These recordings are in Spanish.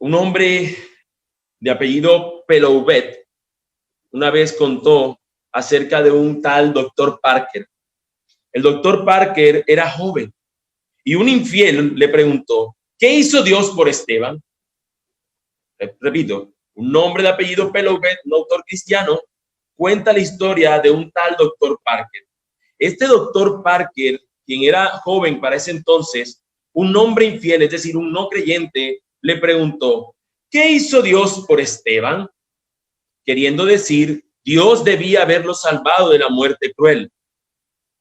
Un hombre de apellido Peloubet una vez contó acerca de un tal doctor Parker. El doctor Parker era joven y un infiel le preguntó, ¿qué hizo Dios por Esteban? Repito, un hombre de apellido Peloubet, un autor cristiano, cuenta la historia de un tal doctor Parker. Este doctor Parker, quien era joven para ese entonces, un hombre infiel, es decir, un no creyente, le preguntó, ¿qué hizo Dios por Esteban? Queriendo decir, Dios debía haberlo salvado de la muerte cruel.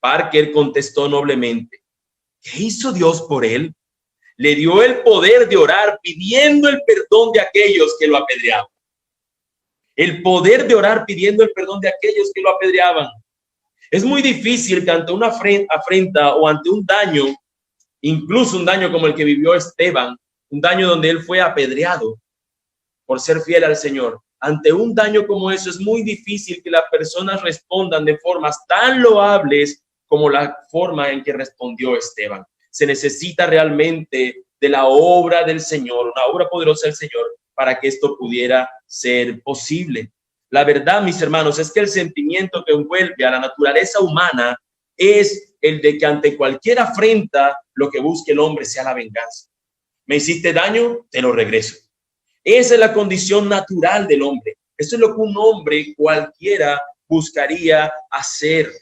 Parker contestó noblemente, ¿qué hizo Dios por él? Le dio el poder de orar pidiendo el perdón de aquellos que lo apedreaban. El poder de orar pidiendo el perdón de aquellos que lo apedreaban. Es muy difícil que ante una afrenta o ante un daño, incluso un daño como el que vivió Esteban, un daño donde él fue apedreado por ser fiel al Señor. Ante un daño como eso es muy difícil que las personas respondan de formas tan loables como la forma en que respondió Esteban. Se necesita realmente de la obra del Señor, una obra poderosa del Señor, para que esto pudiera ser posible. La verdad, mis hermanos, es que el sentimiento que envuelve a la naturaleza humana es el de que ante cualquier afrenta, lo que busque el hombre sea la venganza. Me hiciste daño, te lo regreso. Esa es la condición natural del hombre. Eso es lo que un hombre cualquiera buscaría hacer.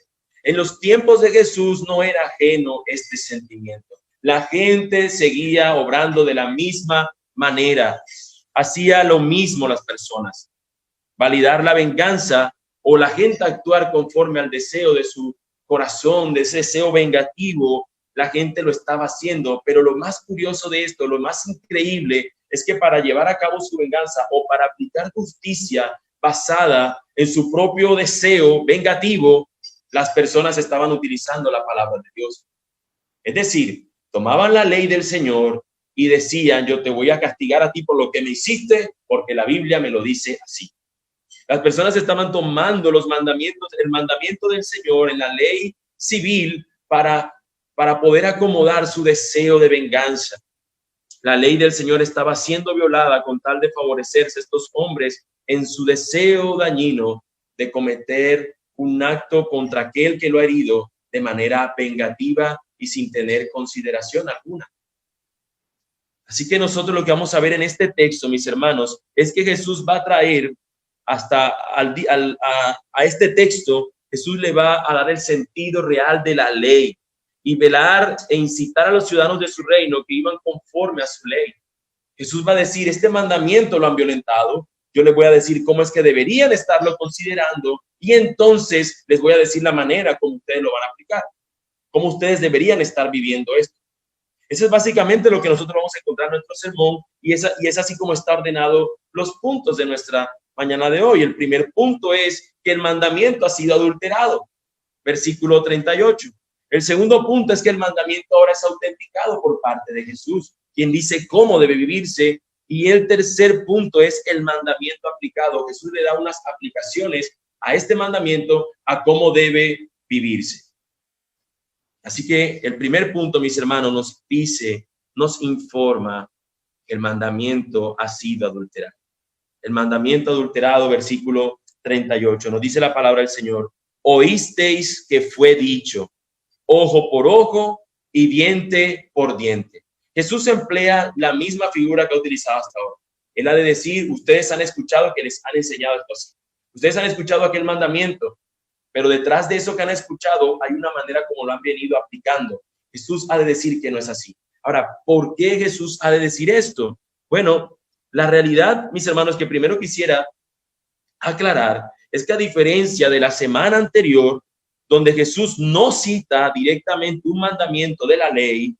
En los tiempos de Jesús no era ajeno este sentimiento. La gente seguía obrando de la misma manera. Hacía lo mismo las personas. Validar la venganza o la gente actuar conforme al deseo de su corazón, de ese deseo vengativo, la gente lo estaba haciendo. Pero lo más curioso de esto, lo más increíble, es que para llevar a cabo su venganza o para aplicar justicia basada en su propio deseo vengativo, las personas estaban utilizando la palabra de Dios. Es decir, tomaban la ley del Señor y decían, yo te voy a castigar a ti por lo que me hiciste, porque la Biblia me lo dice así. Las personas estaban tomando los mandamientos, el mandamiento del Señor en la ley civil para poder acomodar su deseo de venganza. La ley del Señor estaba siendo violada con tal de favorecerse estos hombres en su deseo dañino de cometer un acto contra aquel que lo ha herido de manera vengativa y sin tener consideración alguna. Así que nosotros lo que vamos a ver en este texto, mis hermanos, es que Jesús va a traer hasta a este texto, Jesús le va a dar el sentido real de la ley y velar e incitar a los ciudadanos de su reino que iban conforme a su ley. Jesús va a decir, este mandamiento lo han violentado, yo les voy a decir cómo es que deberían estarlo considerando y entonces les voy a decir la manera como ustedes lo van a aplicar, cómo ustedes deberían estar viviendo esto. Eso es básicamente lo que nosotros vamos a encontrar en nuestro sermón y es así como está ordenado los puntos de nuestra mañana de hoy. El primer punto es que el mandamiento ha sido adulterado, versículo 38. El segundo punto es que el mandamiento ahora es autenticado por parte de Jesús, quien dice cómo debe vivirse. Y el tercer punto es el mandamiento aplicado. Jesús le da unas aplicaciones a este mandamiento, a cómo debe vivirse. Así que el primer punto, mis hermanos, nos dice, nos informa que el mandamiento ha sido adulterado. El mandamiento adulterado, versículo 38, nos dice la palabra del Señor, oísteis que fue dicho, ojo por ojo y diente por diente. Jesús emplea la misma figura que ha utilizado hasta ahora. Él ha de decir, ustedes han escuchado que les han enseñado esto así. Ustedes han escuchado aquel mandamiento, pero detrás de eso que han escuchado hay una manera como lo han venido aplicando. Jesús ha de decir que no es así. Ahora, ¿por qué Jesús ha de decir esto? Bueno, la realidad, mis hermanos, que primero quisiera aclarar es que a diferencia de la semana anterior, donde Jesús no cita directamente un mandamiento de la ley,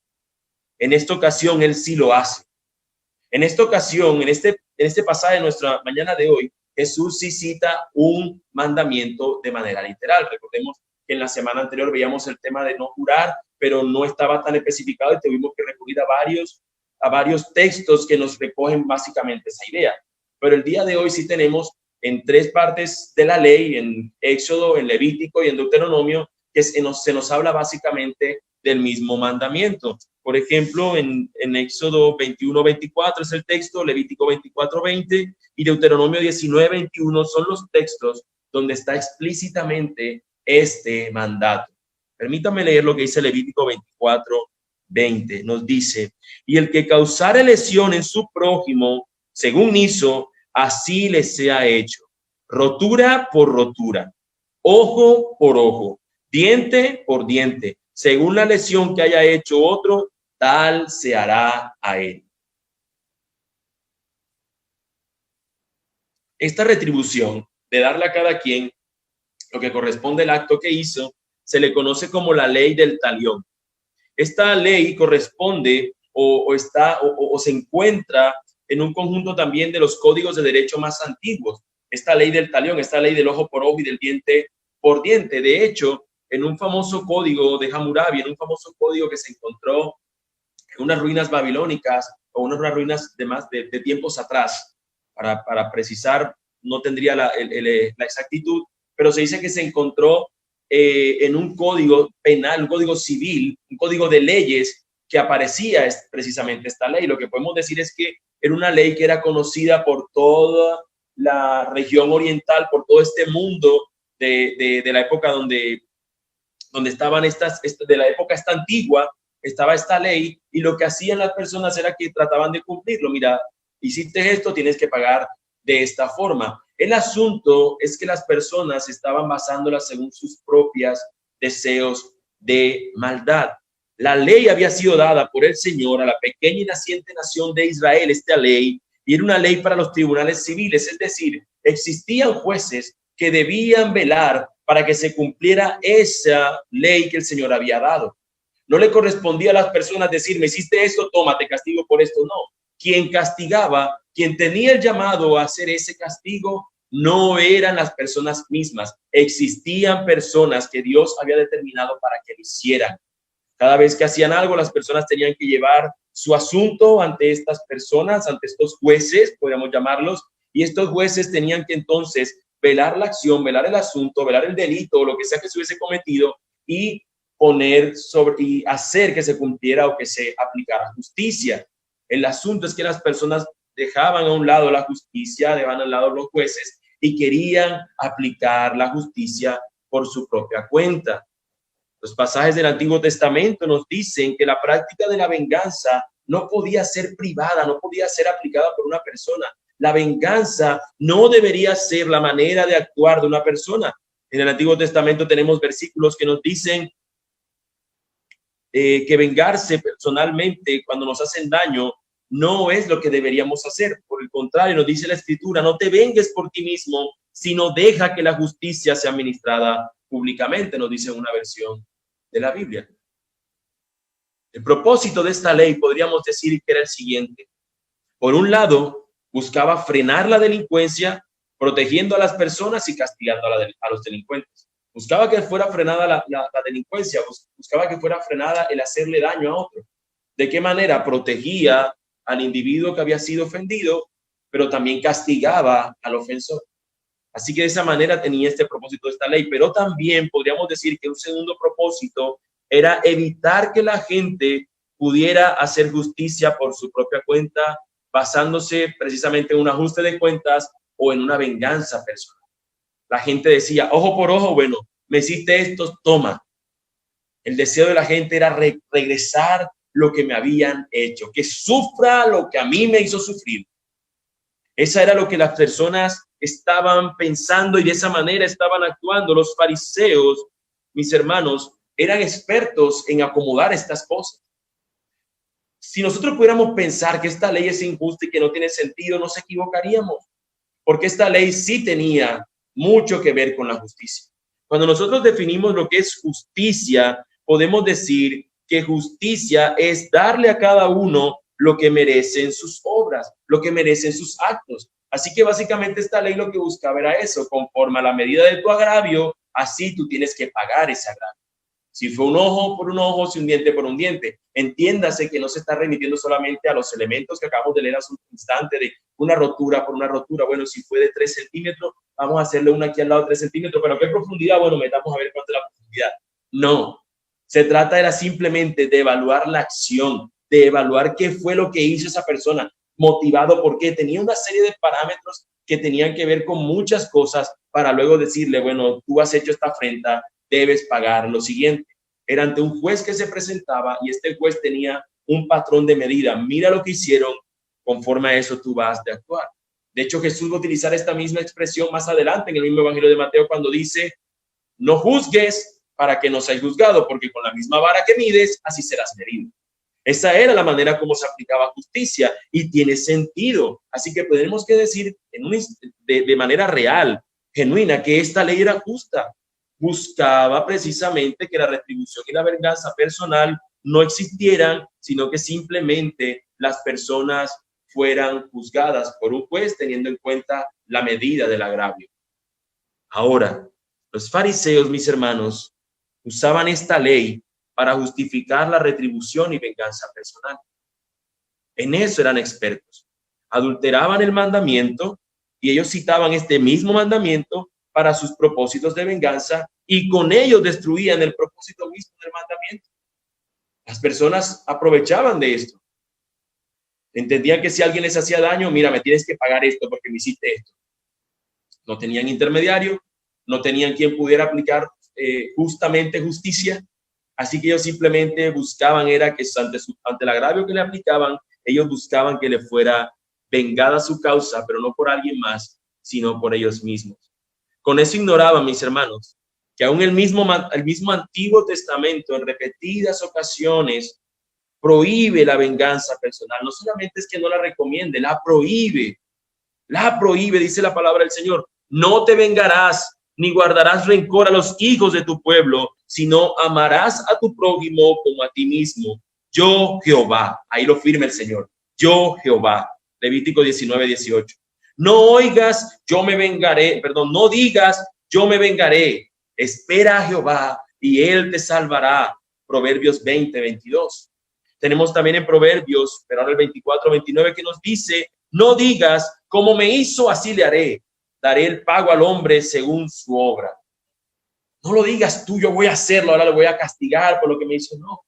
en esta ocasión él sí lo hace. En esta ocasión, en este pasaje de nuestra mañana de hoy, Jesús sí cita un mandamiento de manera literal. Recordemos que en la semana anterior veíamos el tema de no jurar, pero no estaba tan especificado y tuvimos que recurrir a varios textos que nos recogen básicamente esa idea. Pero el día de hoy sí tenemos en tres partes de la ley, en Éxodo, en Levítico y en Deuteronomio, que se nos habla básicamente del mismo mandamiento. Por ejemplo, en Éxodo 21:24 es el texto, Levítico 24:20 y Deuteronomio 19:21 son los textos donde está explícitamente este mandato. Permítame leer lo que dice Levítico 24:20. Nos dice: y el que causare lesión en su prójimo, según hizo, así le sea hecho. Rotura por rotura, ojo por ojo, diente por diente. Según la lesión que haya hecho otro, tal se hará a él. Esta retribución de darle a cada quien lo que corresponde al acto que hizo, se le conoce como la ley del talión. Esta ley corresponde o se encuentra en un conjunto también de los códigos de derecho más antiguos. Esta ley del talión, esta ley del ojo por ojo y del diente por diente. De hecho, en un famoso código de Hammurabi, en un famoso código que se encontró en unas ruinas babilónicas o unas ruinas de tiempos atrás, para precisar, no tendría la exactitud, pero se dice que se encontró en un código penal, un código civil, un código de leyes que aparecía precisamente esta ley. Lo que podemos decir es que era una ley que era conocida por toda la región oriental, por todo este mundo de la época donde estaban de la época esta antigua, estaba esta ley, y lo que hacían las personas era que trataban de cumplirlo. Mira, hiciste esto, tienes que pagar de esta forma. El asunto es que las personas estaban basándolas según sus propios deseos de maldad. La ley había sido dada por el Señor a la pequeña y naciente nación de Israel, esta ley, y era una ley para los tribunales civiles, es decir, existían jueces que debían velar para que se cumpliera esa ley que el Señor había dado. No le correspondía a las personas decir, me hiciste esto, toma, te castigo por esto. No. Quien castigaba, quien tenía el llamado a hacer ese castigo, no eran las personas mismas. Existían personas que Dios había determinado para que lo hicieran. Cada vez que hacían algo, las personas tenían que llevar su asunto ante estas personas, ante estos jueces, podríamos llamarlos, y estos jueces tenían que entonces velar la acción, velar el asunto, velar el delito, o lo que sea que se hubiese cometido, y y hacer que se cumpliera o que se aplicara justicia. El asunto es que las personas dejaban a un lado la justicia, dejaban a un lado los jueces y querían aplicar la justicia por su propia cuenta. Los pasajes del Antiguo Testamento nos dicen que la práctica de la venganza no podía ser privada, no podía ser aplicada por una persona. La venganza no debería ser la manera de actuar de una persona. En el Antiguo Testamento tenemos versículos que nos dicen que vengarse personalmente cuando nos hacen daño no es lo que deberíamos hacer. Por el contrario, nos dice la Escritura, no te vengues por ti mismo, sino deja que la justicia sea administrada públicamente, nos dice una versión de la Biblia. El propósito de esta ley podríamos decir que era el siguiente. Por un lado, buscaba frenar la delincuencia, protegiendo a las personas y castigando a los delincuentes. Buscaba que fuera frenada la delincuencia, buscaba que fuera frenada el hacerle daño a otro. ¿De qué manera? Protegía al individuo que había sido ofendido, pero también castigaba al ofensor. Así que de esa manera tenía este propósito de esta ley, pero también podríamos decir que un segundo propósito era evitar que la gente pudiera hacer justicia por su propia cuenta, basándose precisamente en un ajuste de cuentas o en una venganza personal. La gente decía, ojo por ojo, bueno, me hiciste esto, toma. El deseo de la gente era regresar lo que me habían hecho, que sufra lo que a mí me hizo sufrir. Esa era lo que las personas estaban pensando y de esa manera estaban actuando. Los fariseos, mis hermanos, eran expertos en acomodar estas cosas. Si nosotros pudiéramos pensar que esta ley es injusta y que no tiene sentido, nos equivocaríamos, porque esta ley sí tenía mucho que ver con la justicia. Cuando nosotros definimos lo que es justicia, podemos decir que justicia es darle a cada uno lo que merecen sus obras, lo que merecen sus actos. Así que básicamente esta ley lo que buscaba era eso, conforme a la medida de tu agravio, así tú tienes que pagar ese agravio. Si fue un ojo por un ojo, si un diente por un diente. Entiéndase que no se está remitiendo solamente a los elementos que acabamos de leer hace un instante de una rotura por una rotura. Bueno, si fue de 3 centímetros, vamos a hacerle una aquí al lado de 3 centímetros. Pero ¿qué profundidad? Bueno, metamos a ver cuánto es la profundidad. No. Se trata era simplemente de evaluar la acción, de evaluar qué fue lo que hizo esa persona, motivado porque tenía una serie de parámetros que tenían que ver con muchas cosas para luego decirle, bueno, tú has hecho esta afrenta, debes pagar lo siguiente. Era ante un juez que se presentaba y este juez tenía un patrón de medida. Mira lo que hicieron, conforme a eso tú vas de actuar. De hecho, Jesús va a utilizar esta misma expresión más adelante en el mismo Evangelio de Mateo cuando dice, no juzgues para que no seas juzgado, porque con la misma vara que mides, así serás medido. Esa era la manera como se aplicaba justicia y tiene sentido. Así que tenemos que decir de manera real, genuina, que esta ley era justa. Buscaba precisamente que la retribución y la venganza personal no existieran, sino que simplemente las personas fueran juzgadas por un juez teniendo en cuenta la medida del agravio. Ahora, los fariseos, mis hermanos, usaban esta ley para justificar la retribución y venganza personal. En eso eran expertos. Adulteraban el mandamiento y ellos citaban este mismo mandamiento para sus propósitos de venganza y con ellos destruían el propósito mismo del mandamiento. Las personas aprovechaban de esto. Entendían que si alguien les hacía daño, mira, me tienes que pagar esto porque me hiciste esto. No tenían intermediario, no tenían quien pudiera aplicar justamente justicia. Así que ellos simplemente buscaban, era que ante el agravio que le aplicaban, ellos buscaban que le fuera vengada su causa, pero no por alguien más, sino por ellos mismos. Con eso ignoraban, mis hermanos, que aún el mismo Antiguo Testamento en repetidas ocasiones prohíbe la venganza personal. No solamente es que no la recomiende, la prohíbe, dice la palabra del Señor. No te vengarás ni guardarás rencor a los hijos de tu pueblo, sino amarás a tu prójimo como a ti mismo. Yo, Jehová, ahí lo firma el Señor. Yo, Jehová. Levítico 19:18. No oigas, yo me vengaré, no digas, yo me vengaré. Espera a Jehová y él te salvará. Proverbios 20:22. Tenemos también en Proverbios, pero ahora el 24:29 que nos dice, no digas, como me hizo, así le haré. Daré el pago al hombre según su obra. No lo digas tú, yo voy a hacerlo, ahora le voy a castigar por lo que me hizo. No.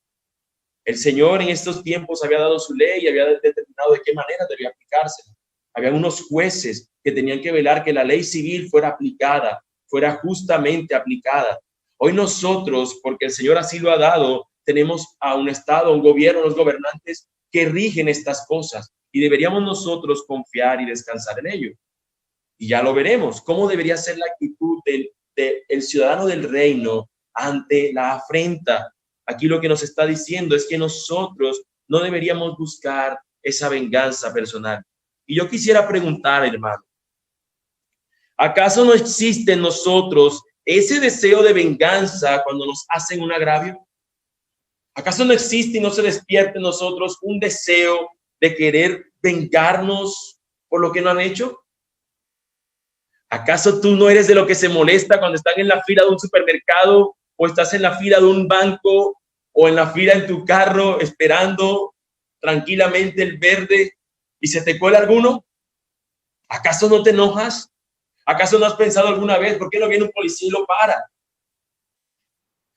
El Señor en estos tiempos había dado su ley y había determinado de qué manera debía aplicarse. Había unos jueces que tenían que velar que la ley civil fuera aplicada, fuera justamente aplicada. Hoy nosotros, porque el Señor así lo ha dado, tenemos a un Estado, un gobierno, los gobernantes que rigen estas cosas y deberíamos nosotros confiar y descansar en ello. Y ya lo veremos, cómo debería ser la actitud del ciudadano del reino ante la afrenta. Aquí lo que nos está diciendo es que nosotros no deberíamos buscar esa venganza personal. Y yo quisiera preguntar, hermano, ¿acaso no existe en nosotros ese deseo de venganza cuando nos hacen un agravio? ¿Acaso no existe y no se despierta en nosotros un deseo de querer vengarnos por lo que no han hecho? ¿Acaso tú no eres de lo que se molesta cuando están en la fila de un supermercado o estás en la fila de un banco o en la fila en tu carro esperando tranquilamente el verde y se te cuela alguno? ¿Acaso no te enojas? ¿Acaso no has pensado alguna vez por qué no viene un policía y lo para?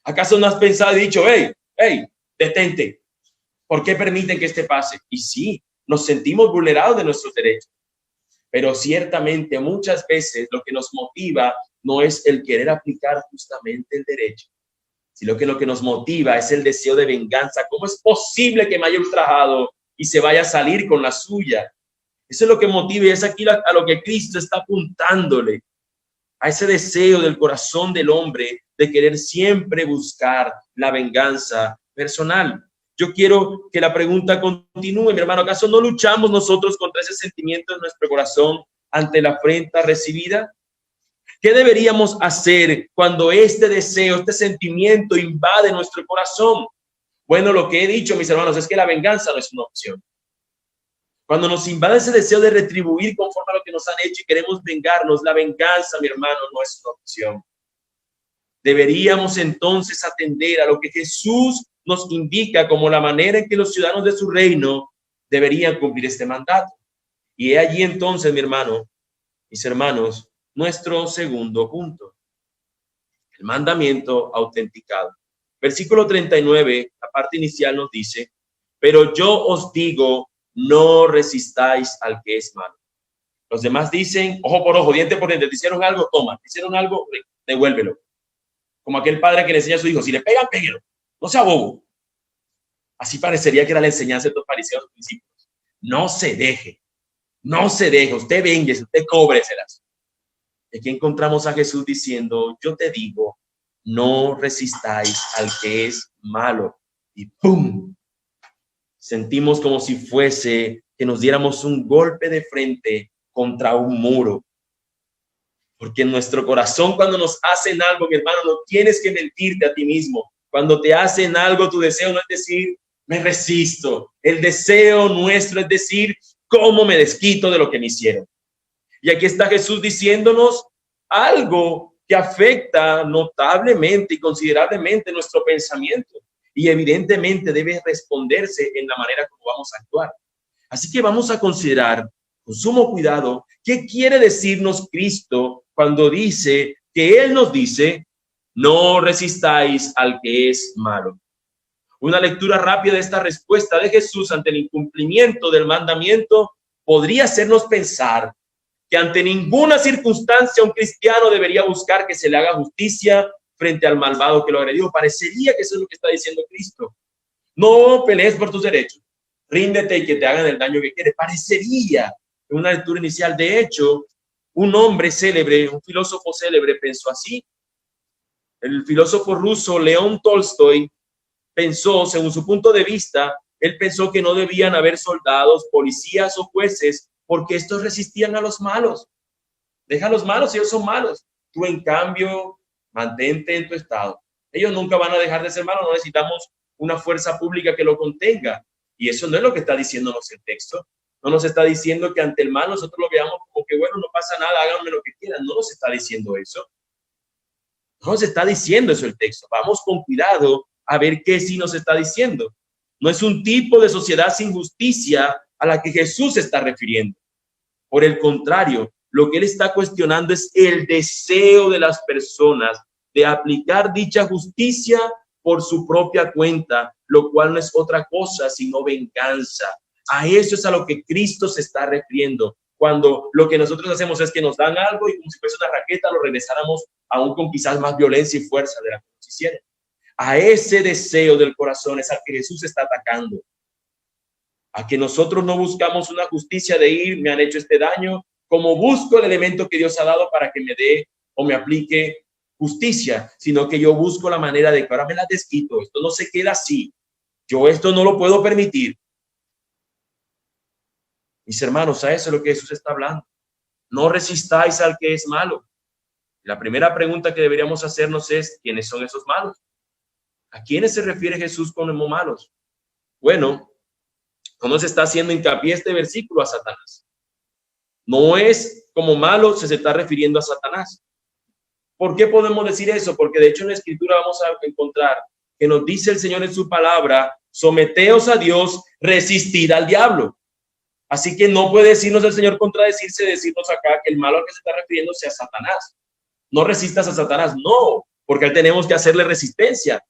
¿Acaso no has pensado y dicho, hey, detente? ¿Por qué permiten que este pase? Y sí, nos sentimos vulnerados de nuestros derechos. Pero ciertamente muchas veces lo que nos motiva no es el querer aplicar justamente el derecho, sino que lo que nos motiva es el deseo de venganza. ¿Cómo es posible que me haya ultrajado y se vaya a salir con la suya? Eso es lo que motiva y es aquí a lo que Cristo está apuntándole, a ese deseo del corazón del hombre de querer siempre buscar la venganza personal. Yo quiero que la pregunta continúe, mi hermano. ¿Acaso no luchamos nosotros contra ese sentimiento en nuestro corazón ante la afrenta recibida? ¿Qué deberíamos hacer cuando este deseo, este sentimiento invade nuestro corazón? Bueno, lo que he dicho, mis hermanos, es que la venganza no es una opción. Cuando nos invade ese deseo de retribuir conforme a lo que nos han hecho y queremos vengarnos, la venganza, mi hermano, no es una opción. Deberíamos entonces atender a lo que Jesús nos indica como la manera en que los ciudadanos de su reino deberían cumplir este mandato. Y he allí entonces, mi hermano, mis hermanos, nuestro segundo punto, el mandamiento autenticado. Versículo 39, la parte inicial nos dice, pero yo os digo, no resistáis al que es malo. Los demás dicen, ojo por ojo, diente por diente, te hicieron algo, toma, te hicieron algo, devuélvelo. Como aquel padre que le enseña a su hijo, si le pegan, péguelo, no sea bobo. Así parecería que era la enseñanza de estos fariseos discípulos. No se deje, usted véngase, usted cóbreselas. Y aquí encontramos a Jesús diciendo, yo te digo, no resistáis al que es malo. Y ¡pum! Sentimos como si fuese que nos diéramos un golpe de frente contra un muro. Porque en nuestro corazón, cuando nos hacen algo, mi hermano, no tienes que mentirte a ti mismo. Cuando te hacen algo, tu deseo no es decir, me resisto. El deseo nuestro es decir, ¿cómo me desquito de lo que me hicieron? Y aquí está Jesús diciéndonos algo que afecta notablemente y considerablemente nuestro pensamiento. Y evidentemente debe responderse en la manera como vamos a actuar. Así que vamos a considerar con sumo cuidado qué quiere decirnos Cristo cuando dice que Él nos dice, no resistáis al que es malo. Una lectura rápida de esta respuesta de Jesús ante el incumplimiento del mandamiento podría hacernos pensar que ante ninguna circunstancia un cristiano debería buscar que se le haga justicia frente al malvado que lo agredió. Parecería que eso es lo que está diciendo Cristo. No pelees por tus derechos, ríndete y que te hagan el daño que quieres. Parecería en una lectura inicial. De hecho, un hombre célebre, un filósofo célebre pensó así. El filósofo ruso León Tolstoy pensó, según su punto de vista, él pensó que no debían haber soldados, policías o jueces porque estos resistían a los malos. Deja a los malos, ellos son malos. Tú, en cambio, mantente en tu estado. Ellos nunca van a dejar de ser malos, no necesitamos una fuerza pública que lo contenga. Y eso no es lo que está diciéndonos el texto. No nos está diciendo que ante el mal nosotros lo veamos como que, bueno, no pasa nada, háganme lo que quieran. No nos está diciendo eso. No nos está diciendo eso el texto. Vamos con cuidado a ver qué sí nos está diciendo. No es un tipo de sociedad sin justicia a la que Jesús se está refiriendo. Por el contrario, lo que él está cuestionando es el deseo de las personas de aplicar dicha justicia por su propia cuenta, lo cual no es otra cosa sino venganza. A eso es a lo que Cristo se está refiriendo. Cuando lo que nosotros hacemos es que nos dan algo y como si fuese una raqueta lo regresáramos aún con quizás más violencia y fuerza de la que nos hicieron. A ese deseo del corazón es al que Jesús está atacando. A que nosotros no buscamos una justicia de ir, me han hecho este daño, como busco el elemento que Dios ha dado para que me dé o me aplique justicia, sino que yo busco la manera de que ahora me la desquito. Esto no se queda así. Yo esto no lo puedo permitir. Mis hermanos, a eso es lo que Jesús está hablando. No resistáis al que es malo. La primera pregunta que deberíamos hacernos es, ¿quiénes son esos malos? ¿A quiénes se refiere Jesús como malos? Bueno, ¿cómo se está haciendo hincapié este versículo? A Satanás. No es como malo, se está refiriendo a Satanás. ¿Por qué podemos decir eso? Porque de hecho en la Escritura vamos a encontrar que nos dice el Señor en su palabra, someteos a Dios, resistid al diablo. Así que no puede decirnos el Señor contradecirse, decirnos acá que el malo al que se está refiriendo sea Satanás. No resistas a Satanás, no, porque él tenemos que hacerle resistencia.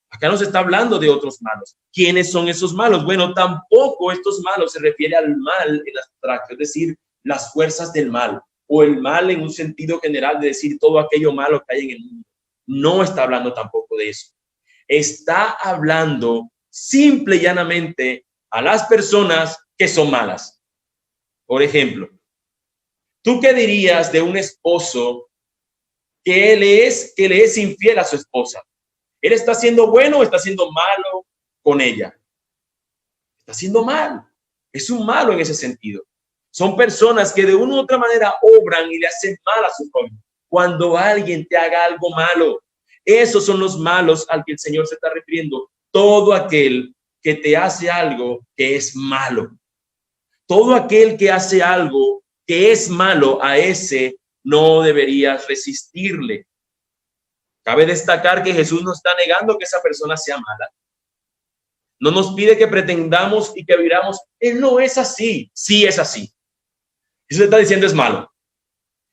Acá nos está hablando de otros malos. ¿Quiénes son esos malos? Bueno, tampoco estos malos se refiere al mal en abstracto, es decir, las fuerzas del mal, o el mal en un sentido general de decir todo aquello malo que hay en el mundo. No está hablando tampoco de eso. Está hablando simple y llanamente a las personas que son malas. Por ejemplo, ¿tú qué dirías de un esposo que le es infiel a su esposa? ¿Él está siendo bueno o está siendo malo con ella? Está siendo mal. Es un malo en ese sentido. Son personas que de una u otra manera obran y le hacen mal a su prójimo. Cuando alguien te haga algo malo, esos son los malos al que el Señor se está refiriendo. Todo aquel que te hace algo que es malo. Todo aquel que hace algo que es malo, a ese no deberías resistirle. Cabe destacar que Jesús no está negando que esa persona sea mala. No nos pide que pretendamos y que viramos. Él no es así. Sí es así. Jesús está diciendo es malo.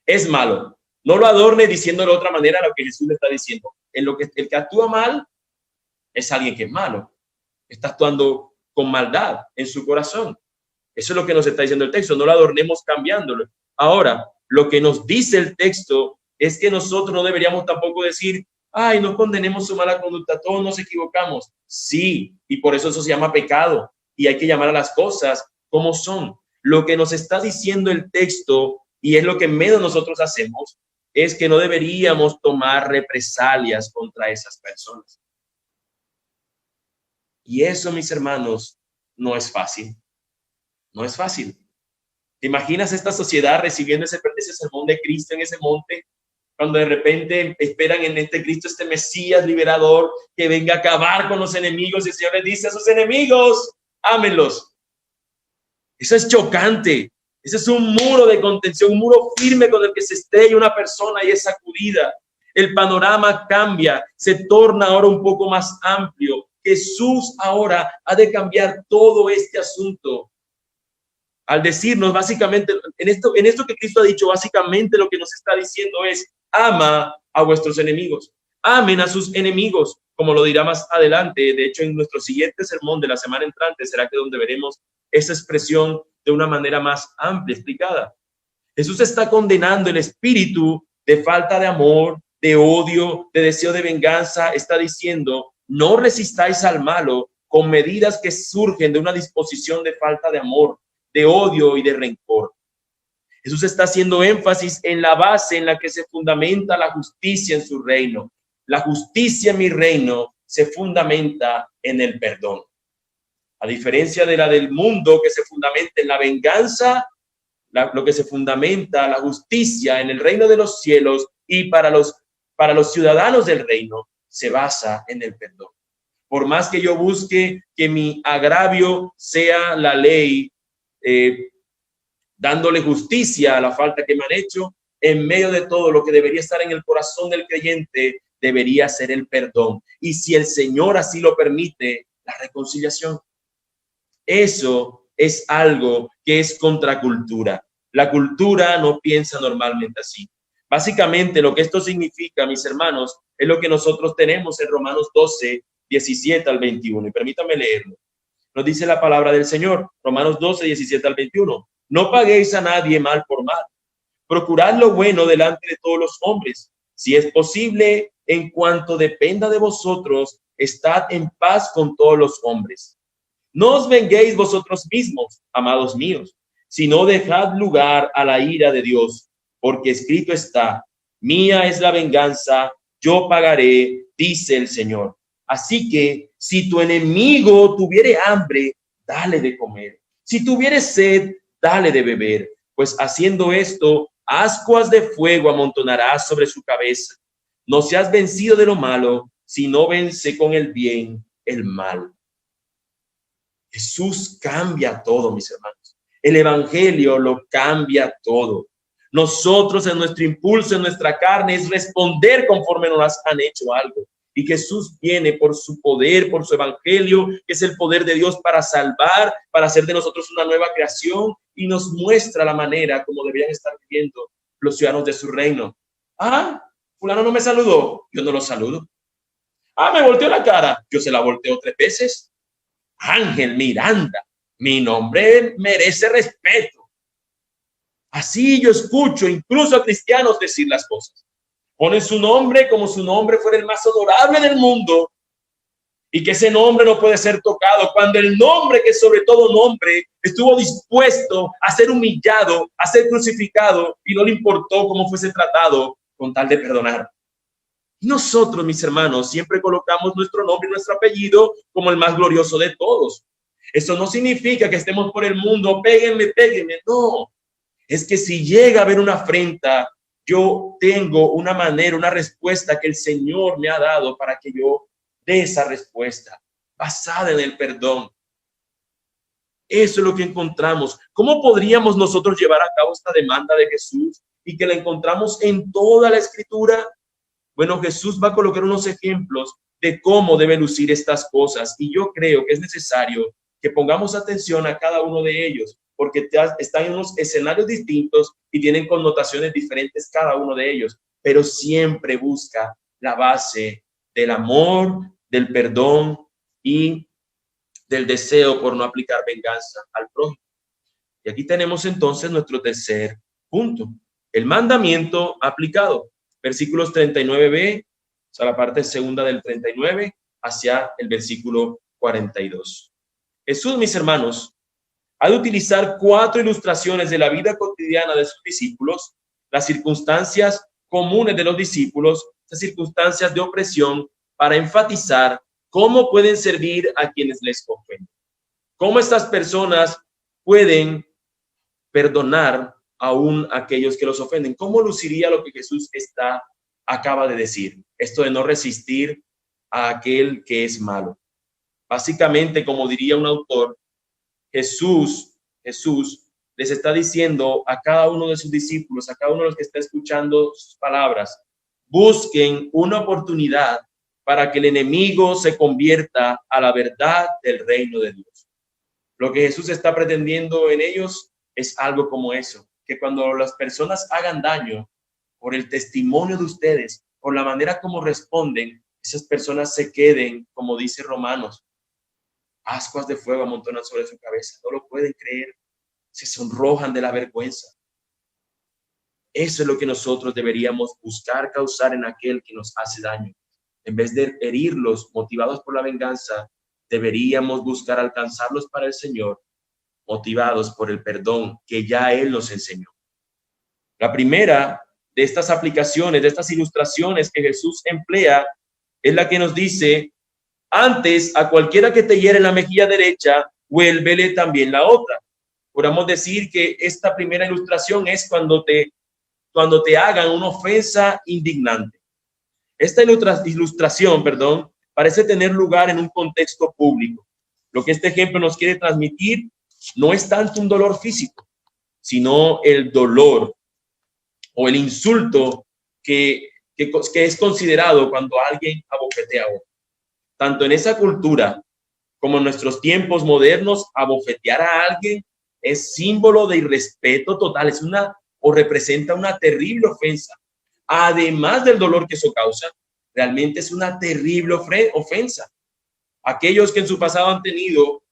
Es malo. No lo adorne diciéndole de otra manera a lo que Jesús le está diciendo. el que actúa mal es alguien que es malo. Está actuando con maldad en su corazón. Eso es lo que nos está diciendo el texto. No lo adornemos cambiándolo. Ahora, lo que nos dice el texto es que nosotros no deberíamos tampoco decir, ay, no condenemos su mala conducta, todos nos equivocamos. Sí, y por eso se llama pecado. Y hay que llamar a las cosas como son. Lo que nos está diciendo el texto, y es lo que menos nosotros hacemos, es que no deberíamos tomar represalias contra esas personas. Y eso, mis hermanos, no es fácil. No es fácil. ¿Te imaginas esta sociedad recibiendo ese sermón de Cristo en ese monte? Cuando de repente esperan en este Cristo, este Mesías liberador, que venga a acabar con los enemigos, y el Señor les dice a sus enemigos, ámenlos. Eso es chocante. Ese es un muro de contención, un muro firme con el que se estrella una persona y es sacudida. El panorama cambia, se torna ahora un poco más amplio. Jesús ahora ha de cambiar todo este asunto. Al decirnos básicamente, en esto que Cristo ha dicho, básicamente lo que nos está diciendo es, ama a vuestros enemigos, amen a sus enemigos, como lo dirá más adelante. De hecho, en nuestro siguiente sermón de la semana entrante será que donde veremos esa expresión de una manera más amplia, explicada. Jesús está condenando el espíritu de falta de amor, de odio, de deseo de venganza. Está diciendo, no resistáis al malo con medidas que surgen de una disposición de falta de amor, de odio y de rencor. Jesús está haciendo énfasis en la base en la que se fundamenta la justicia en su reino. La justicia en mi reino se fundamenta en el perdón. A diferencia de la del mundo, que se fundamenta en la venganza, lo que se fundamenta, la justicia en el reino de los cielos y para los ciudadanos del reino, se basa en el perdón. Por más que yo busque que mi agravio sea la ley, dándole justicia a la falta que me han hecho, en medio de todo lo que debería estar en el corazón del creyente debería ser el perdón. Y si el Señor así lo permite, la reconciliación. Eso es algo que es contracultura. La cultura no piensa normalmente así. Básicamente lo que esto significa, mis hermanos, es lo que nosotros tenemos en Romanos 12, 17 al 21. Y permítanme leerlo. Nos dice la palabra del Señor, Romanos 12, 17 al 21. No paguéis a nadie mal por mal. Procurad lo bueno delante de todos los hombres. Si es posible, en cuanto dependa de vosotros, estad en paz con todos los hombres. No os venguéis vosotros mismos, amados míos, sino dejad lugar a la ira de Dios, porque escrito está, mía es la venganza, yo pagaré, dice el Señor. Así que si tu enemigo tuviere hambre, dale de comer. Si tuviere sed, dale de beber, pues haciendo esto, ascuas de fuego amontonarás sobre su cabeza. No seas vencido de lo malo, sino vence con el bien el mal. Jesús cambia todo, mis hermanos. El evangelio lo cambia todo. Nosotros en nuestro impulso, en nuestra carne, es responder conforme nos han hecho algo. Y Jesús viene por su poder, por su evangelio, que es el poder de Dios para salvar, para hacer de nosotros una nueva creación, y nos muestra la manera como deberían estar viviendo los ciudadanos de su reino. Ah, fulano no me saludó, yo no lo saludo. Ah, me volteó la cara, yo se la volteo 3 veces. Ángel Miranda, mi nombre merece respeto. Así yo escucho incluso a cristianos decir las cosas. Ponen su nombre como su nombre fuera el más honorable del mundo y que ese nombre no puede ser tocado cuando el nombre que sobre todo nombre estuvo dispuesto a ser humillado, a ser crucificado y no le importó cómo fuese tratado con tal de perdonar. Y nosotros, mis hermanos, siempre colocamos nuestro nombre y nuestro apellido como el más glorioso de todos. Eso no significa que estemos por el mundo, péguenme, péguenme, no. Es que si llega a haber una afrenta, yo tengo una manera, una respuesta que el Señor me ha dado para que yo dé esa respuesta basada en el perdón. Eso es lo que encontramos. ¿Cómo podríamos nosotros llevar a cabo esta demanda de Jesús y que la encontramos en toda la Escritura? Bueno, Jesús va a colocar unos ejemplos de cómo deben lucir estas cosas y yo creo que es necesario que pongamos atención a cada uno de ellos porque están en unos escenarios distintos y tienen connotaciones diferentes cada uno de ellos, pero siempre busca la base del amor, del perdón y del deseo por no aplicar venganza al prójimo. Y aquí tenemos entonces nuestro tercer punto, el mandamiento aplicado. Versículos 39b, o sea, la parte segunda del 39 hacia el versículo 42. Jesús, mis hermanos, ha de utilizar 4 ilustraciones de la vida cotidiana de sus discípulos, las circunstancias comunes de los discípulos, las circunstancias de opresión, para enfatizar cómo pueden servir a quienes les ofenden. Cómo estas personas pueden perdonar aún a aquellos que los ofenden. ¿Cómo luciría lo que Jesús acaba de decir? Esto de no resistir a aquel que es malo. Básicamente, como diría un autor, Jesús les está diciendo a cada uno de sus discípulos, a cada uno de los que está escuchando sus palabras, busquen una oportunidad para que el enemigo se convierta a la verdad del reino de Dios. Lo que Jesús está pretendiendo en ellos es algo como eso, que cuando las personas hagan daño por el testimonio de ustedes, por la manera como responden, esas personas se queden, como dice Romanos, ascuas de fuego amontonan sobre su cabeza, no lo pueden creer, se sonrojan de la vergüenza. Eso es lo que nosotros deberíamos buscar causar en aquel que nos hace daño. En vez de herirlos motivados por la venganza, deberíamos buscar alcanzarlos para el Señor, motivados por el perdón que ya Él nos enseñó. La primera de estas aplicaciones, de estas ilustraciones que Jesús emplea, es la que nos dice: antes, a cualquiera que te hiere en la mejilla derecha, vuélvele también la otra. Podemos decir que esta primera ilustración es cuando te hagan una ofensa indignante. Esta ilustración, parece tener lugar en un contexto público. Lo que este ejemplo nos quiere transmitir no es tanto un dolor físico, sino el dolor o el insulto que es considerado cuando alguien abofetea a otro. Tanto en esa cultura como en nuestros tiempos modernos, abofetear a alguien es símbolo de irrespeto total, o representa una terrible ofensa. Además del dolor que eso causa, realmente es una terrible ofensa. Aquellos que en su pasado han tenido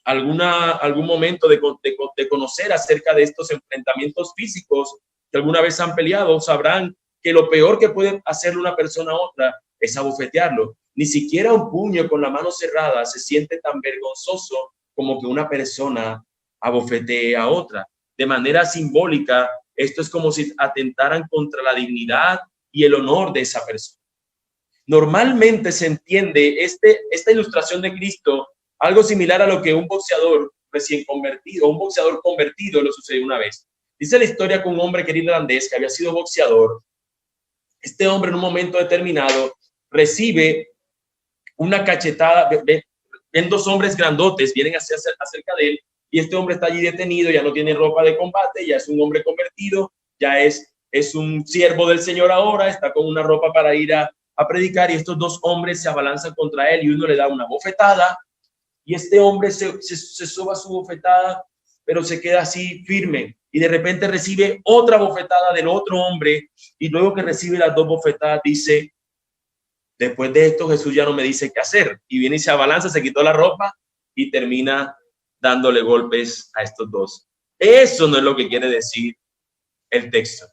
algún momento de conocer acerca de estos enfrentamientos físicos que alguna vez han peleado, sabrán que lo peor que puede hacerle una persona a otra es abofetearlo. Ni siquiera un puño con la mano cerrada se siente tan vergonzoso como que una persona abofetee a otra. De manera simbólica, esto es como si atentaran contra la dignidad y el honor de esa persona. Normalmente se entiende esta ilustración de Cristo algo similar a lo que un boxeador recién convertido, un boxeador convertido, le sucedió una vez. Dice la historia con un hombre que era irlandés, que había sido boxeador. Este hombre en un momento determinado recibe una cachetada. Ven 2 hombres grandotes, vienen acerca de él, y este hombre está allí detenido, ya no tiene ropa de combate, ya es un hombre convertido, ya es un siervo del Señor ahora, está con una ropa para ir a predicar, y estos 2 hombres se abalanzan contra él y uno le da una bofetada, y este hombre se soba su bofetada, pero se queda así firme, y de repente recibe otra bofetada del otro hombre, y luego que recibe las 2 bofetadas dice: después de esto Jesús ya no me dice qué hacer, y viene y se abalanza, se quitó la ropa y termina dándole golpes a estos 2. Eso no es lo que quiere decir el texto.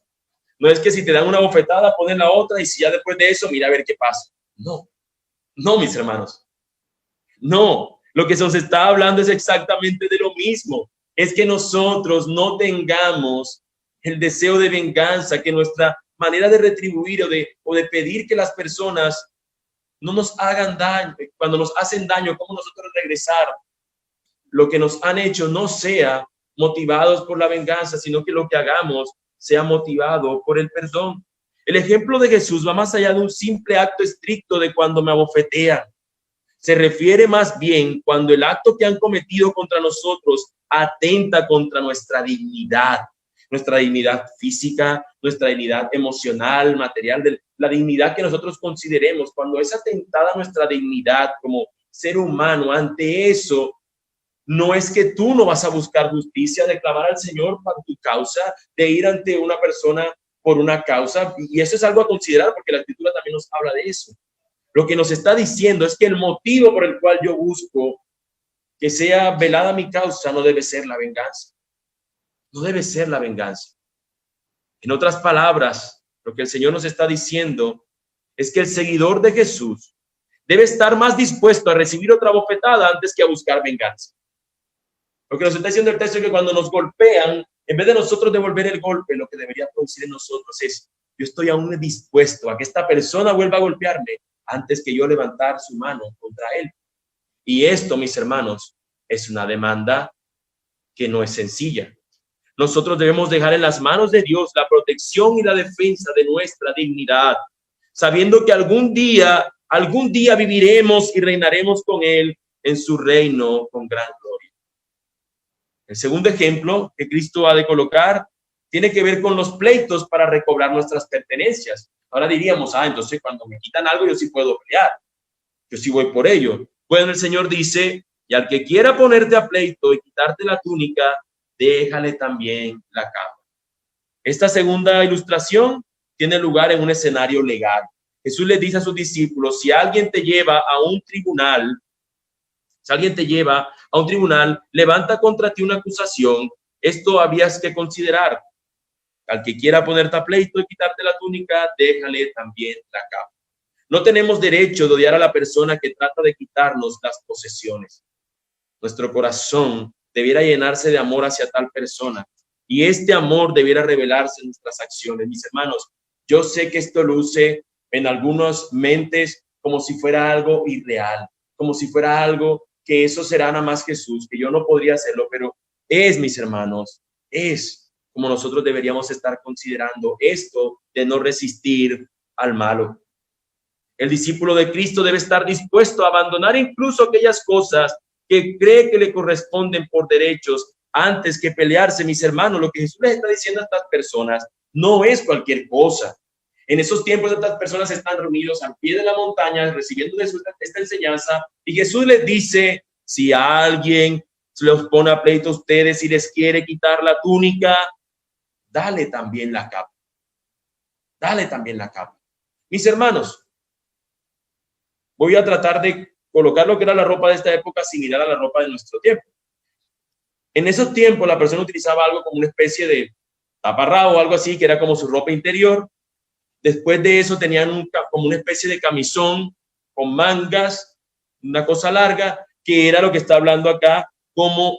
No es que si te dan una bofetada, ponen la otra, y si ya después de eso, mira a ver qué pasa. No, mis hermanos. No, lo que se nos está hablando es exactamente de lo mismo. Es que nosotros no tengamos el deseo de venganza, que nuestra manera de retribuir o de pedir que las personas no nos hagan daño, cuando nos hacen daño, cómo nosotros regresar lo que nos han hecho, no sea motivados por la venganza, sino que lo que hagamos sea motivado por el perdón. El ejemplo de Jesús va más allá de un simple acto estricto de cuando me abofetean. Se refiere más bien cuando el acto que han cometido contra nosotros atenta contra nuestra dignidad física, nuestra dignidad emocional, material, la dignidad que nosotros consideremos. Cuando es atentada nuestra dignidad como ser humano, ante eso, no es que tú no vas a buscar justicia, de clamar al Señor para tu causa, de ir ante una persona por una causa, y eso es algo a considerar porque la Escritura también nos habla de eso. Lo que nos está diciendo es que el motivo por el cual yo busco que sea velada mi causa no debe ser la venganza. No debe ser la venganza. En otras palabras, lo que el Señor nos está diciendo es que el seguidor de Jesús debe estar más dispuesto a recibir otra bofetada antes que a buscar venganza. Lo que nos está diciendo el texto es que cuando nos golpean, en vez de nosotros devolver el golpe, lo que debería producir en nosotros es: yo estoy aún dispuesto a que esta persona vuelva a golpearme antes que yo levantar su mano contra él. Y esto, mis hermanos, es una demanda que no es sencilla. Nosotros debemos dejar en las manos de Dios la protección y la defensa de nuestra dignidad, sabiendo que algún día viviremos y reinaremos con Él en su reino con gran gloria. El segundo ejemplo que Cristo ha de colocar tiene que ver con los pleitos para recobrar nuestras pertenencias. Ahora diríamos, entonces cuando me quitan algo yo sí puedo pelear, yo sí voy por ello. Bueno, el Señor dice: y al que quiera ponerte a pleito y quitarte la túnica, déjale también la capa. Esta segunda ilustración tiene lugar en un escenario legal. Jesús le dice a sus discípulos: si alguien te lleva a un tribunal, levanta contra ti una acusación, esto habías que considerar. Al que quiera ponerte a pleito y quitarte la túnica, déjale también la capa. No tenemos derecho de odiar a la persona que trata de quitarnos las posesiones. Nuestro corazón debiera llenarse de amor hacia tal persona, y este amor debiera revelarse en nuestras acciones. Mis hermanos, yo sé que esto luce en algunas mentes como si fuera algo irreal, como si fuera algo que eso será nada más Jesús, que yo no podría hacerlo, pero mis hermanos, es como nosotros deberíamos estar considerando esto de no resistir al malo. El discípulo de Cristo debe estar dispuesto a abandonar incluso aquellas cosas que cree que le corresponden por derechos antes que pelearse. Mis hermanos, lo que Jesús les está diciendo a estas personas no es cualquier cosa. En esos tiempos estas personas están reunidos al pie de la montaña recibiendo de esta enseñanza, y Jesús les dice: si alguien se los pone a pleito a ustedes y les quiere quitar la túnica, dale también la capa. Dale también la capa. Mis hermanos, voy a tratar de colocar lo que era la ropa de esta época similar a la ropa de nuestro tiempo. En esos tiempos la persona utilizaba algo como una especie de taparrabo o algo así, que era como su ropa interior. Después de eso tenían como una especie de camisón con mangas, una cosa larga, que era lo que está hablando acá, como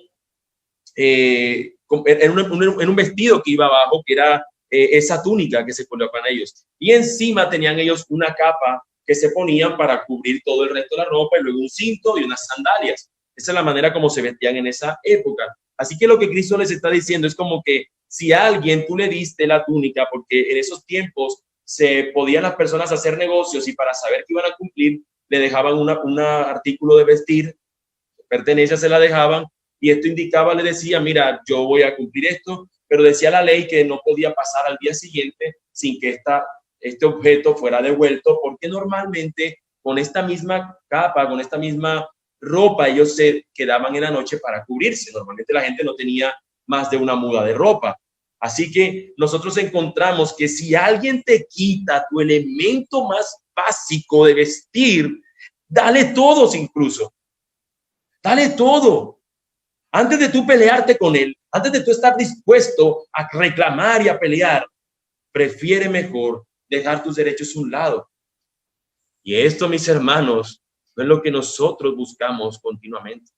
en un vestido que iba abajo, que era esa túnica que se colocan ellos. Y encima tenían ellos una capa que se ponían para cubrir todo el resto de la ropa, y luego un cinto y unas sandalias. Esa es la manera como se vestían en esa época. Así que lo que Cristo les está diciendo es como que si a alguien tú le diste la túnica, porque en esos tiempos se podían las personas hacer negocios, y para saber que iban a cumplir le dejaban un artículo de vestir, pertenencia se la dejaban, y esto indicaba, le decía: mira, yo voy a cumplir esto, pero decía la ley que no podía pasar al día siguiente sin que este objeto fuera devuelto, porque normalmente con esta misma capa, con esta misma ropa, ellos se quedaban en la noche para cubrirse. Normalmente la gente no tenía más de una muda de ropa. Así que nosotros encontramos que si alguien te quita tu elemento más básico de vestir, dale todos incluso. Dale todo. Antes de tú pelearte con él, antes de tú estar dispuesto a reclamar y a pelear, prefiere mejor dejar tus derechos a un lado. Y esto, mis hermanos, no es lo que nosotros buscamos continuamente.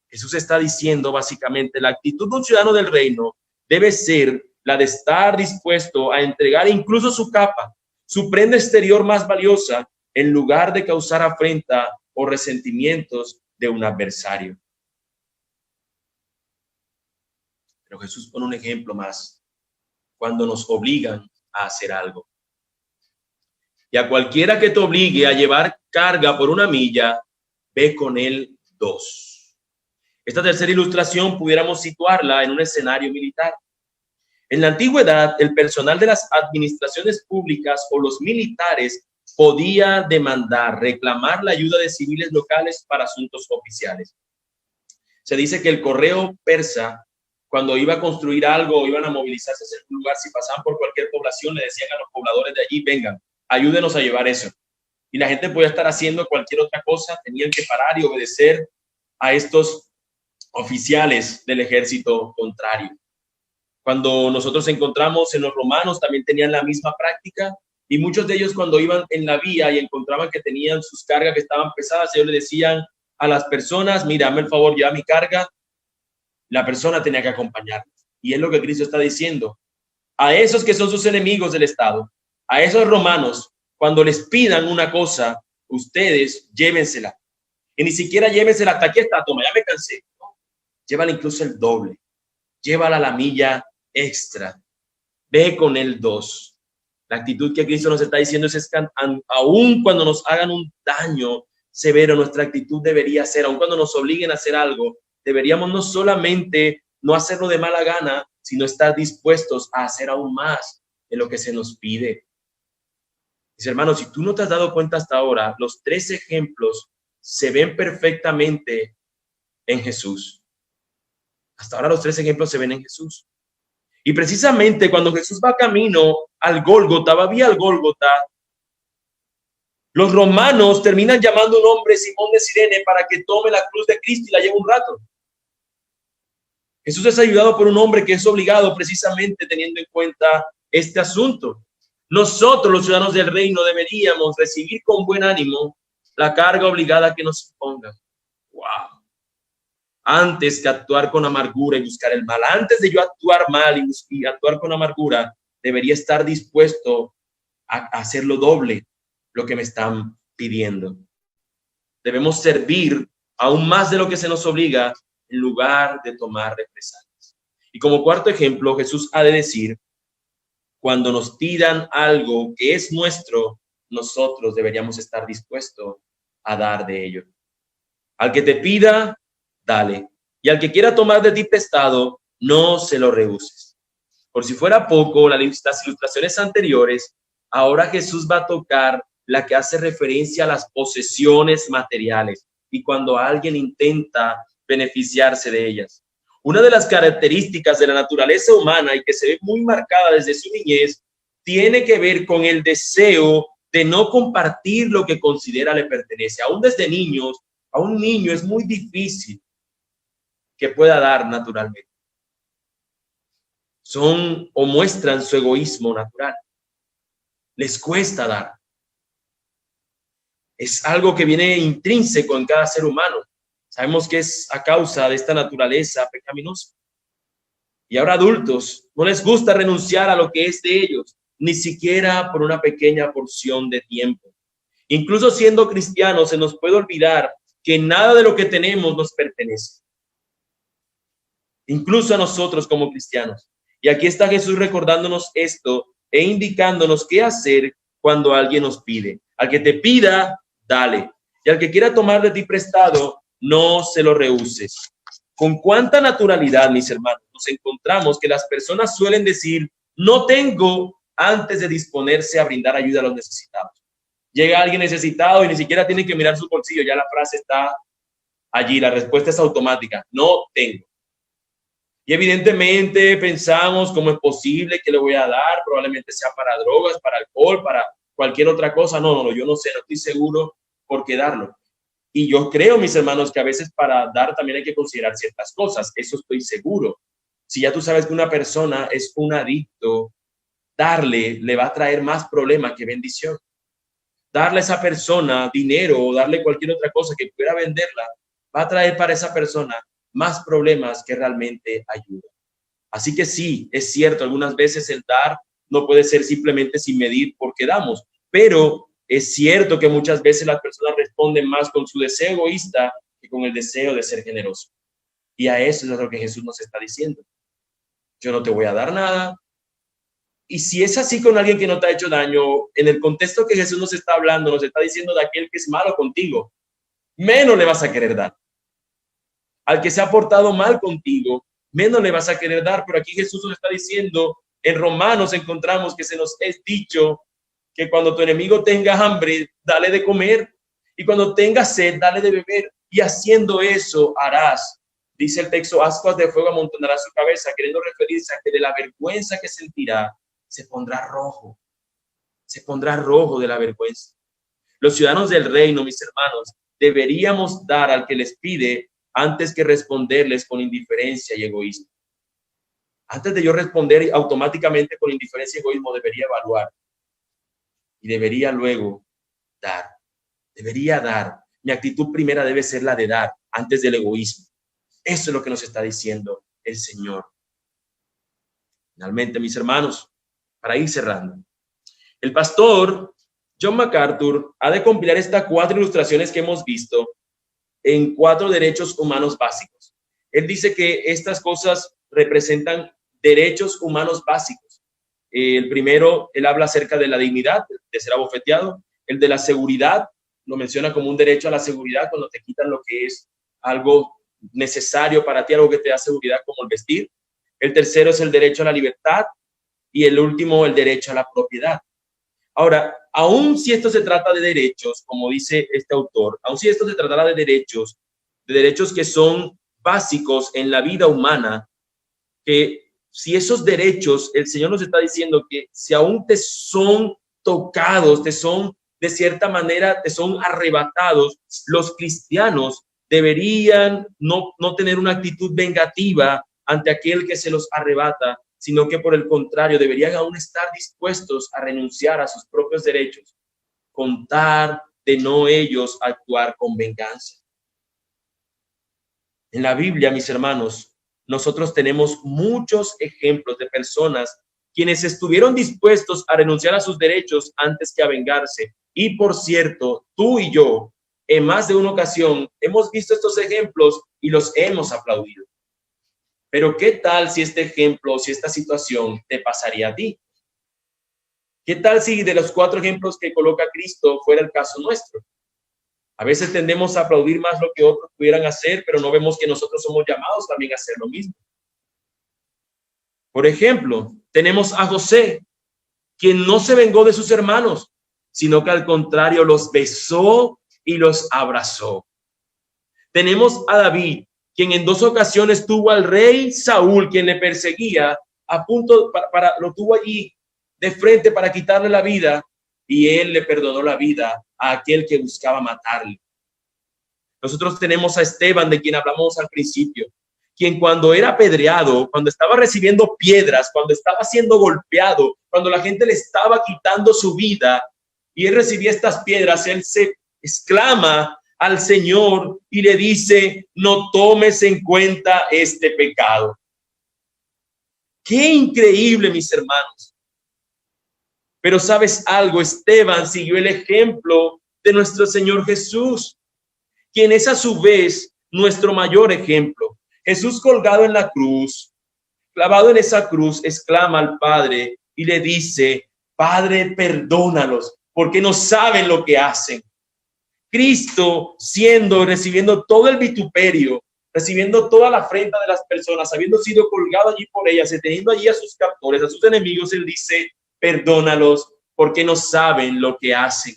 Jesús está diciendo básicamente: la actitud de un ciudadano del reino debe ser la de estar dispuesto a entregar incluso su capa, su prenda exterior más valiosa, en lugar de causar afrenta o resentimientos de un adversario. Pero Jesús pone un ejemplo más: cuando nos obligan a hacer algo. Y a cualquiera que te obligue a llevar carga por 1 milla, ve con él 2. Esta tercera ilustración pudiéramos situarla en un escenario militar. En la antigüedad, el personal de las administraciones públicas o los militares podía demandar, reclamar la ayuda de civiles locales para asuntos oficiales. Se dice que el correo persa, cuando iba a construir algo o iban a movilizarse en un lugar, si pasaban por cualquier población, le decían a los pobladores de allí: vengan, ayúdenos a llevar eso. y la gente podía estar haciendo cualquier otra cosa, tenían que parar y obedecer a estos oficiales del ejército contrario. Cuando nosotros encontramos en los romanos, también tenían la misma práctica, y muchos de ellos cuando iban en la vía y encontraban que tenían sus cargas que estaban pesadas, ellos le decían a las personas, mira, hazme el favor, lleva mi carga. La persona tenía que acompañarlos. Y es lo que Cristo está diciendo. A esos que son sus enemigos del Estado, a esos romanos, cuando les pidan una cosa, ustedes llévensela. Y ni siquiera llévensela hasta aquí está, toma, ya me cansé. ¿No? Llévala incluso el doble. Llévala a la milla extra. Ve con el 2. La actitud que Cristo nos está diciendo es que aun cuando nos hagan un daño severo, nuestra actitud debería ser, aun cuando nos obliguen a hacer algo, deberíamos no solamente no hacerlo de mala gana, sino estar dispuestos a hacer aún más de lo que se nos pide. Mis hermanos, si tú no te has dado cuenta hasta ahora, los 3 ejemplos se ven perfectamente en Jesús. Hasta ahora los 3 ejemplos se ven en Jesús. Y precisamente cuando Jesús va camino al Gólgota, va vía al Gólgota, los romanos terminan llamando a un hombre, Simón de Cirene, para que tome la cruz de Cristo y la lleve un rato. Jesús es ayudado por un hombre que es obligado precisamente teniendo en cuenta este asunto. Nosotros, los ciudadanos del reino, deberíamos recibir con buen ánimo la carga obligada que nos imponga. ¡Wow! Antes que actuar con amargura y buscar el mal, antes de yo actuar mal y actuar con amargura, debería estar dispuesto a hacerlo doble lo que me están pidiendo. Debemos servir aún más de lo que se nos obliga en lugar de tomar represalias. Y como cuarto ejemplo, Jesús ha de decir, cuando nos pidan algo que es nuestro, nosotros deberíamos estar dispuestos a dar de ello. Al que te pida, dale. Y al que quiera tomar de ti prestado, no se lo rehuses. Por si fuera poco, las ilustraciones anteriores, ahora Jesús va a tocar la que hace referencia a las posesiones materiales y cuando alguien intenta beneficiarse de ellas. Una de las características de la naturaleza humana y que se ve muy marcada desde su niñez tiene que ver con el deseo de no compartir lo que considera le pertenece. Aún desde niños, a un niño es muy difícil que pueda dar naturalmente. Son o muestran su egoísmo natural. Les cuesta dar. Es algo que viene intrínseco en cada ser humano. Sabemos que es a causa de esta naturaleza pecaminosa. Y ahora adultos, no les gusta renunciar a lo que es de ellos, ni siquiera por una pequeña porción de tiempo. Incluso siendo cristianos, se nos puede olvidar que nada de lo que tenemos nos pertenece. Incluso a nosotros como cristianos. Y aquí está Jesús recordándonos esto e indicándonos qué hacer cuando alguien nos pide. Al que te pida, dale. Y al que quiera tomar de ti prestado, no se lo rehuses. Con cuánta naturalidad, mis hermanos, nos encontramos que las personas suelen decir, no tengo, antes de disponerse a brindar ayuda a los necesitados. Llega alguien necesitado y ni siquiera tiene que mirar su bolsillo, ya la frase está allí, la respuesta es automática, no tengo. Y evidentemente pensamos cómo es posible que le voy a dar, probablemente sea para drogas, para alcohol, para cualquier otra cosa. No, yo no sé, no estoy seguro por qué darlo. Y yo creo, mis hermanos, que a veces para dar también hay que considerar ciertas cosas, eso estoy seguro. Si ya tú sabes que una persona es un adicto, darle le va a traer más problemas que bendición. Darle a esa persona dinero o darle cualquier otra cosa que pueda venderla, va a traer para esa persona más problemas que realmente ayuda. Así que sí, es cierto, algunas veces el dar no puede ser simplemente sin medir por qué damos, pero es cierto que muchas veces las personas responden más con su deseo egoísta que con el deseo de ser generoso. Y a eso es lo que Jesús nos está diciendo. Yo no te voy a dar nada. Y si es así con alguien que no te ha hecho daño, en el contexto que Jesús nos está hablando, nos está diciendo de aquel que es malo contigo, menos le vas a querer dar. Al que se ha portado mal contigo, menos le vas a querer dar. Pero aquí Jesús nos está diciendo, en Romanos encontramos que se nos es dicho que cuando tu enemigo tenga hambre, dale de comer. Y cuando tenga sed, dale de beber. Y haciendo eso harás, dice el texto, ascuas de fuego amontonará su cabeza, queriendo referirse a que de la vergüenza que sentirá, se pondrá rojo de la vergüenza. Los ciudadanos del reino, mis hermanos, deberíamos dar al que les pide antes que responderles con indiferencia y egoísmo. Antes de yo responder automáticamente con indiferencia y egoísmo, debería evaluar y debería luego dar. Debería dar. Mi actitud primera debe ser la de dar antes del egoísmo. Eso es lo que nos está diciendo el Señor. Finalmente, mis hermanos, para ir cerrando, el pastor John MacArthur ha de compilar estas 4 ilustraciones que hemos visto en 4 derechos humanos básicos. Él dice que estas cosas representan derechos humanos básicos. El primero, él habla acerca de la dignidad, de ser abofeteado. El de la seguridad, lo menciona como un derecho a la seguridad cuando te quitan lo que es algo necesario para ti, algo que te da seguridad, como el vestir. El tercero es el derecho a la libertad y el último, el derecho a la propiedad. Ahora, aun si esto se trata de derechos, como dice este autor, aun si esto se tratara de derechos que son básicos en la vida humana, que si esos derechos, el Señor nos está diciendo que si aún te son tocados, te son de cierta manera, te son arrebatados, los cristianos deberían no tener una actitud vengativa ante aquel que se los arrebata, sino que por el contrario deberían aún estar dispuestos a renunciar a sus propios derechos, contar de no ellos actuar con venganza. En la Biblia, mis hermanos, nosotros tenemos muchos ejemplos de personas quienes estuvieron dispuestos a renunciar a sus derechos antes que a vengarse. Y por cierto, tú y yo, en más de una ocasión, hemos visto estos ejemplos y los hemos aplaudido. Pero ¿qué tal si este ejemplo, si esta situación te pasaría a ti? ¿Qué tal si de los 4 ejemplos que coloca Cristo fuera el caso nuestro? A veces tendemos a aplaudir más lo que otros pudieran hacer, pero no vemos que nosotros somos llamados también a hacer lo mismo. Por ejemplo, tenemos a José, quien no se vengó de sus hermanos, sino que al contrario los besó y los abrazó. Tenemos a David, quien en 2 ocasiones tuvo al rey Saúl, quien le perseguía, a punto lo tuvo allí de frente para quitarle la vida, y él le perdonó la vida a aquel que buscaba matarle. Nosotros tenemos a Esteban, de quien hablamos al principio, quien cuando era apedreado, cuando estaba recibiendo piedras, cuando estaba siendo golpeado, cuando la gente le estaba quitando su vida y él recibía estas piedras, él se exclama al Señor y le dice: no tomes en cuenta este pecado. Qué increíble, mis hermanos. Pero ¿sabes algo? Esteban siguió el ejemplo de nuestro Señor Jesús, quien es a su vez nuestro mayor ejemplo. Jesús colgado en la cruz, clavado en esa cruz, exclama al Padre y le dice: Padre, perdónalos, porque no saben lo que hacen. Cristo recibiendo todo el vituperio, recibiendo toda la afrenta de las personas, habiendo sido colgado allí por ellas, teniendo allí a sus captores, a sus enemigos, él dice: perdónalos, porque no saben lo que hacen.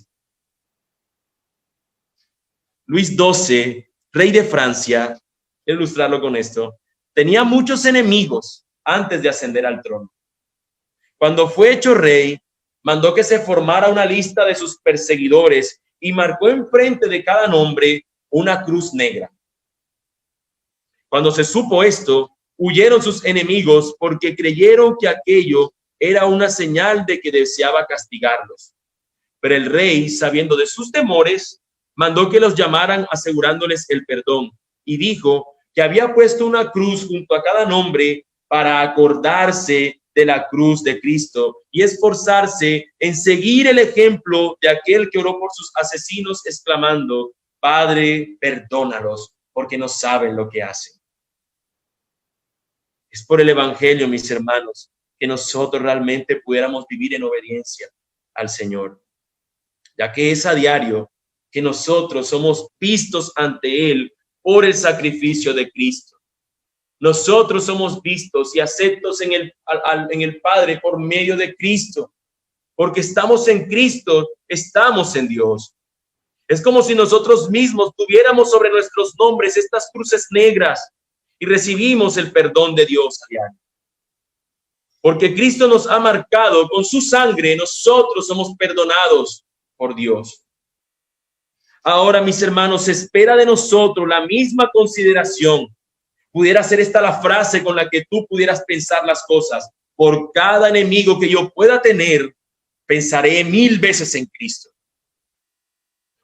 Luis XII, rey de Francia, quiero ilustrarlo con esto, tenía muchos enemigos antes de ascender al trono. Cuando fue hecho rey, mandó que se formara una lista de sus perseguidores y marcó enfrente de cada nombre una cruz negra. Cuando se supo esto, huyeron sus enemigos porque creyeron que aquello era una señal de que deseaba castigarlos. Pero el rey, sabiendo de sus temores, mandó que los llamaran asegurándoles el perdón, y dijo que había puesto una cruz junto a cada nombre para acordarse de la cruz de Cristo y esforzarse en seguir el ejemplo de aquel que oró por sus asesinos, exclamando: Padre, perdónalos, porque no saben lo que hacen. Es por el evangelio, mis hermanos, que nosotros realmente pudiéramos vivir en obediencia al Señor, ya que es a diario que nosotros somos vistos ante Él por el sacrificio de Cristo. Nosotros somos vistos y aceptos en el Padre por medio de Cristo, porque estamos en Cristo, estamos en Dios. Es como si nosotros mismos tuviéramos sobre nuestros nombres estas cruces negras y recibimos el perdón de Dios a diario. Porque Cristo nos ha marcado con su sangre, nosotros somos perdonados por Dios. Ahora, mis hermanos, se espera de nosotros la misma consideración. Pudiera ser esta la frase con la que tú pudieras pensar las cosas. Por cada enemigo que yo pueda tener, pensaré 1000 veces en Cristo.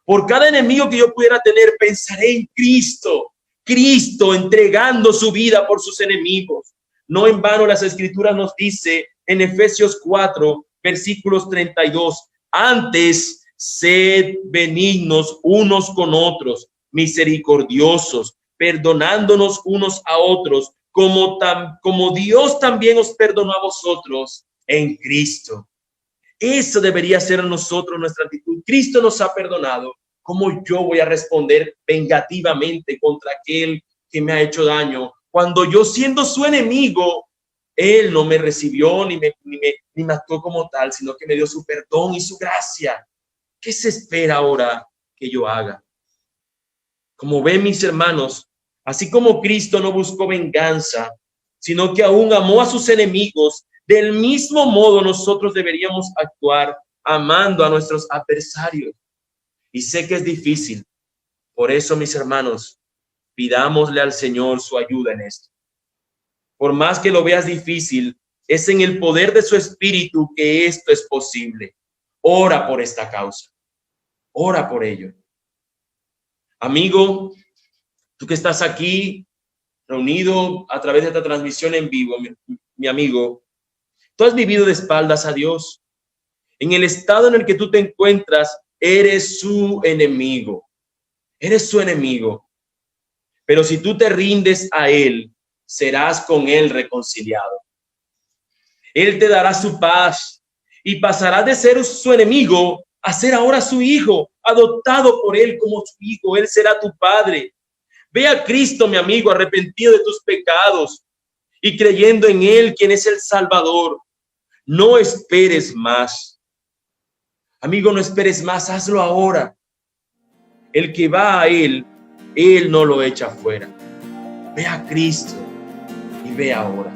Por cada enemigo que yo pudiera tener, pensaré en Cristo. Cristo entregando su vida por sus enemigos. No en vano las Escrituras nos dice en Efesios 4, versículos 32, antes sed benignos unos con otros, misericordiosos, perdonándonos unos a otros, como Dios también os perdonó a vosotros en Cristo. Eso debería ser en nosotros nuestra actitud. Cristo nos ha perdonado. ¿Cómo yo voy a responder vengativamente contra aquel que me ha hecho daño? Cuando yo, siendo su enemigo, Él no me recibió ni me actuó como tal, sino que me dio su perdón y su gracia. ¿Qué se espera ahora que yo haga? Como ven, mis hermanos, así como Cristo no buscó venganza, sino que aún amó a sus enemigos, del mismo modo nosotros deberíamos actuar amando a nuestros adversarios. Y sé que es difícil. Por eso, mis hermanos, pidámosle al Señor su ayuda en esto. Por más que lo veas difícil, es en el poder de su Espíritu que esto es posible. Ora por esta causa. Ora por ello. Amigo, tú que estás aquí reunido a través de esta transmisión en vivo, mi amigo, tú has vivido de espaldas a Dios. En el estado en el que tú te encuentras, eres su enemigo. Eres su enemigo. Pero si tú te rindes a Él, serás con Él reconciliado. Él te dará su paz y pasarás de ser su enemigo a ser ahora su hijo, adoptado por Él como su hijo. Él será tu padre. Ve a Cristo, mi amigo, arrepentido de tus pecados y creyendo en Él, quien es el Salvador. No esperes más. Amigo, no esperes más, hazlo ahora. El que va a Él no lo echa fuera. Ve a Cristo y ve ahora.